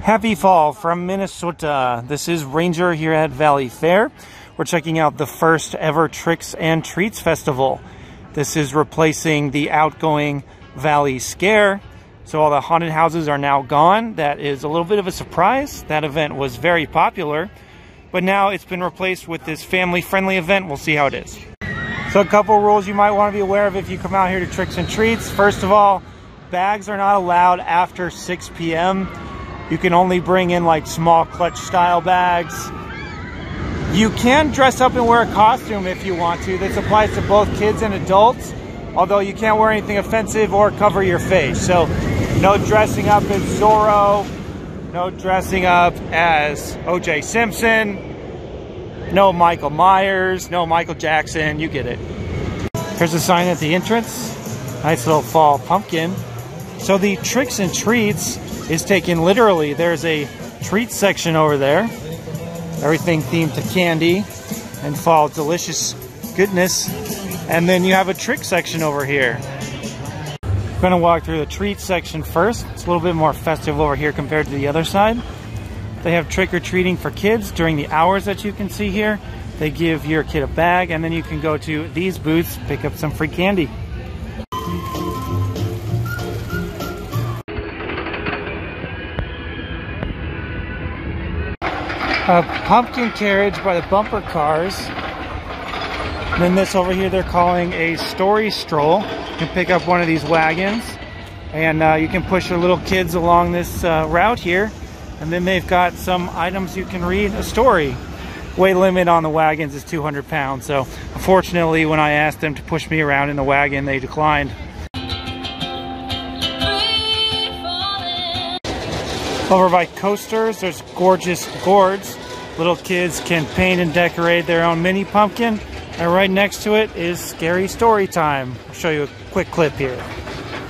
Happy fall from Minnesota. This is Ranger here at Valleyfair. We're checking out the first ever Tricks and Treats Festival. This is replacing the outgoing Valleyscare. So all the haunted houses are now gone. That is a little bit of a surprise. That event was very popular, but now it's been replaced with this family-friendly event. We'll see how it is. So a couple rules you might want to be aware of if you come out here to Tricks and Treats. First of all, bags are not allowed after 6 p.m. You can only bring in like small clutch style bags. You can dress up and wear a costume if you want to. This applies to both kids and adults, although you can't wear anything offensive or cover your face. So no dressing up as Zorro, no dressing up as O.J. Simpson, no Michael Myers, no Michael Jackson, you get it. Here's a sign at the entrance. Nice little fall pumpkin. So the Tricks and Treats is taken literally. There's a treat section over there. Everything themed to candy and fall delicious goodness. And then you have a trick section over here. I'm gonna walk through the treat section first. It's a little bit more festive over here compared to the other side. They have trick-or-treating for kids during the hours that you can see here. They give your kid a bag and then you can go to these booths, pick up some free candy. A pumpkin carriage by the bumper cars. And then this over here they're calling a story stroll. You can pick up one of these wagons and you can push your little kids along this route here. And then they've got some items you can read a story. Weight limit on the wagons is 200 pounds. So unfortunately when I asked them to push me around in the wagon, they declined. Over by coasters, there's gorgeous gourds. Little kids can paint and decorate their own mini pumpkin. And right next to it is Scary Story Time. I'll show you a quick clip here.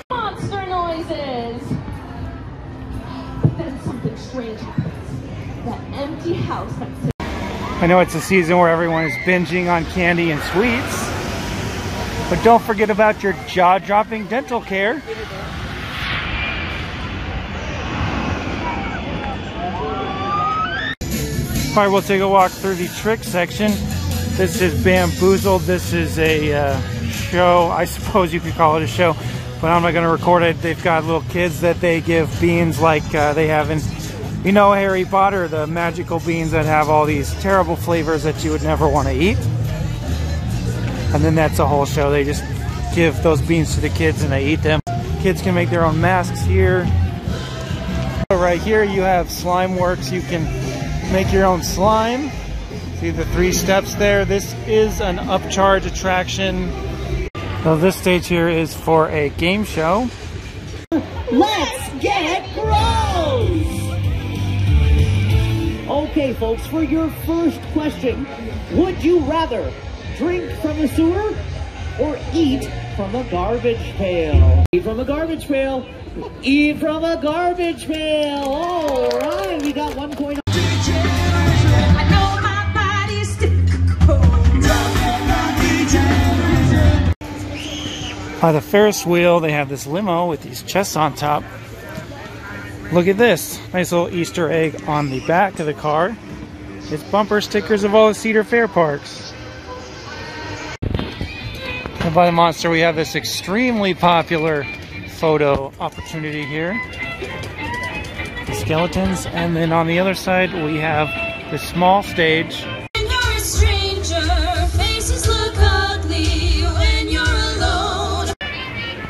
Monster noises! But then something strange happens. That empty house that's... I know it's a season where everyone is binging on candy and sweets. But don't forget about your jaw-dropping dental care. All right, we'll take a walk through the trick section. This is Bamboozled. This is a show. I suppose you could call it a show, but I'm not going to record it. They've got little kids that they give beans like they have in, you know, Harry Potter, the magical beans that have all these terrible flavors that you would never want to eat. And then that's a whole show. They just give those beans to the kids and they eat them. Kids can make their own masks here. Right here you have Slime Works. You can make your own slime. See the 3 steps there. This is an upcharge attraction. So this stage here is for a game show. Let's get gross! Okay folks, for your first question, would you rather drink from a sewer or eat from a garbage pail? Eat from a garbage pail. Eat from a garbage pail. All right, we got 1 point. By the Ferris wheel, they have this limo with these chests on top. Look at this. Nice little Easter egg on the back of the car. It's bumper stickers of all the Cedar Fair parks. And by the monster, we have this extremely popular photo opportunity here. The skeletons. And then on the other side, we have this small stage.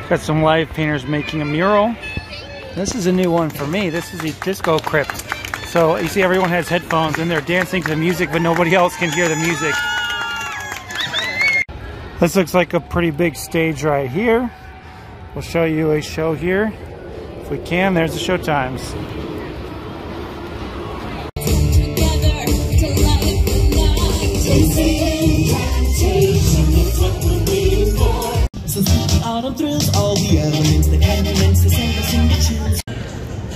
Got some live painters making a mural. This is a new one for me. This is the Disco Crypt. So you see everyone has headphones and they're dancing to the music, but nobody else can hear the music. This looks like a pretty big stage right here. We'll show you a show here. If we can, there's the show times.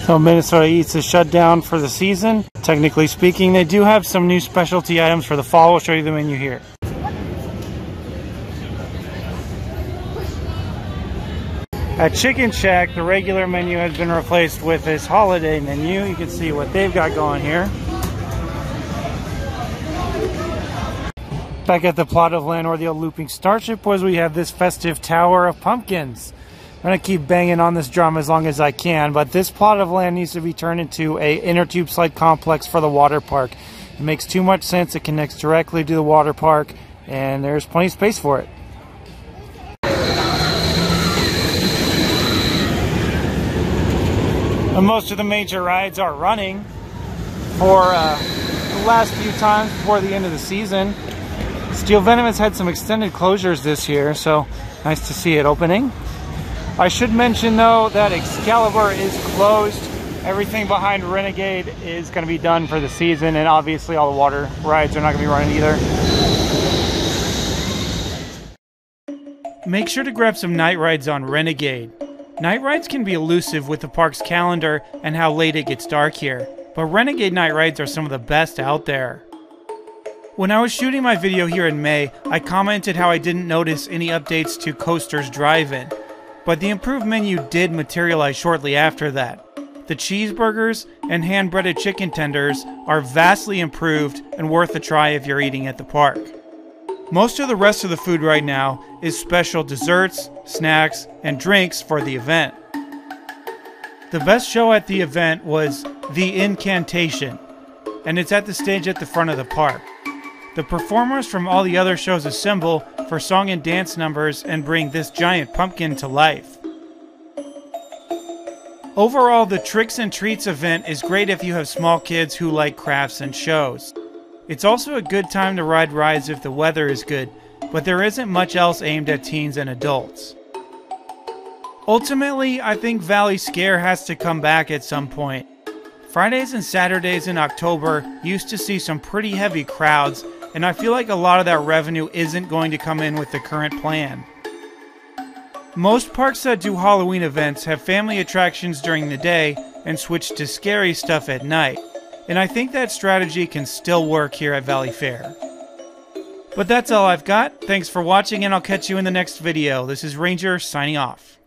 So Minnesota Eats is shut down for the season. Technically speaking, they do have some new specialty items for the fall. We'll show you the menu here. At Chicken Shack, the regular menu has been replaced with this holiday menu. You can see what they've got going here. Back at the plot of land where the old looping starship was, we have this festive tower of pumpkins. I'm going to keep banging on this drum as long as I can, but this plot of land needs to be turned into a inner tube slide complex for the water park. It makes too much sense. It connects directly to the water park, and there's plenty of space for it. And most of the major rides are running for the last few times before the end of the season. Steel Venom has had some extended closures this year, so nice to see it opening. I should mention though that Excalibur is closed. Everything behind Renegade is going to be done for the season, and obviously all the water rides are not going to be running either. Make sure to grab some night rides on Renegade. Night rides can be elusive with the park's calendar and how late it gets dark here, but Renegade night rides are some of the best out there. When I was shooting my video here in May, I commented how I didn't notice any updates to Coaster's Drive-In, but the improved menu did materialize shortly after that. The cheeseburgers and hand-breaded chicken tenders are vastly improved and worth a try if you're eating at the park. Most of the rest of the food right now is special desserts, snacks, and drinks for the event. The best show at the event was The Incantation, and it's at the stage at the front of the park. The performers from all the other shows assemble for song and dance numbers and bring this giant pumpkin to life. Overall, the Tricks and Treats event is great if you have small kids who like crafts and shows. It's also a good time to ride rides if the weather is good, but there isn't much else aimed at teens and adults. Ultimately, I think valleyscare has to come back at some point. Fridays and Saturdays in October used to see some pretty heavy crowds, and I feel like a lot of that revenue isn't going to come in with the current plan. Most parks that do Halloween events have family attractions during the day and switch to scary stuff at night, and I think that strategy can still work here at Valleyfair. But that's all I've got. Thanks for watching, and I'll catch you in the next video. This is Ranger signing off.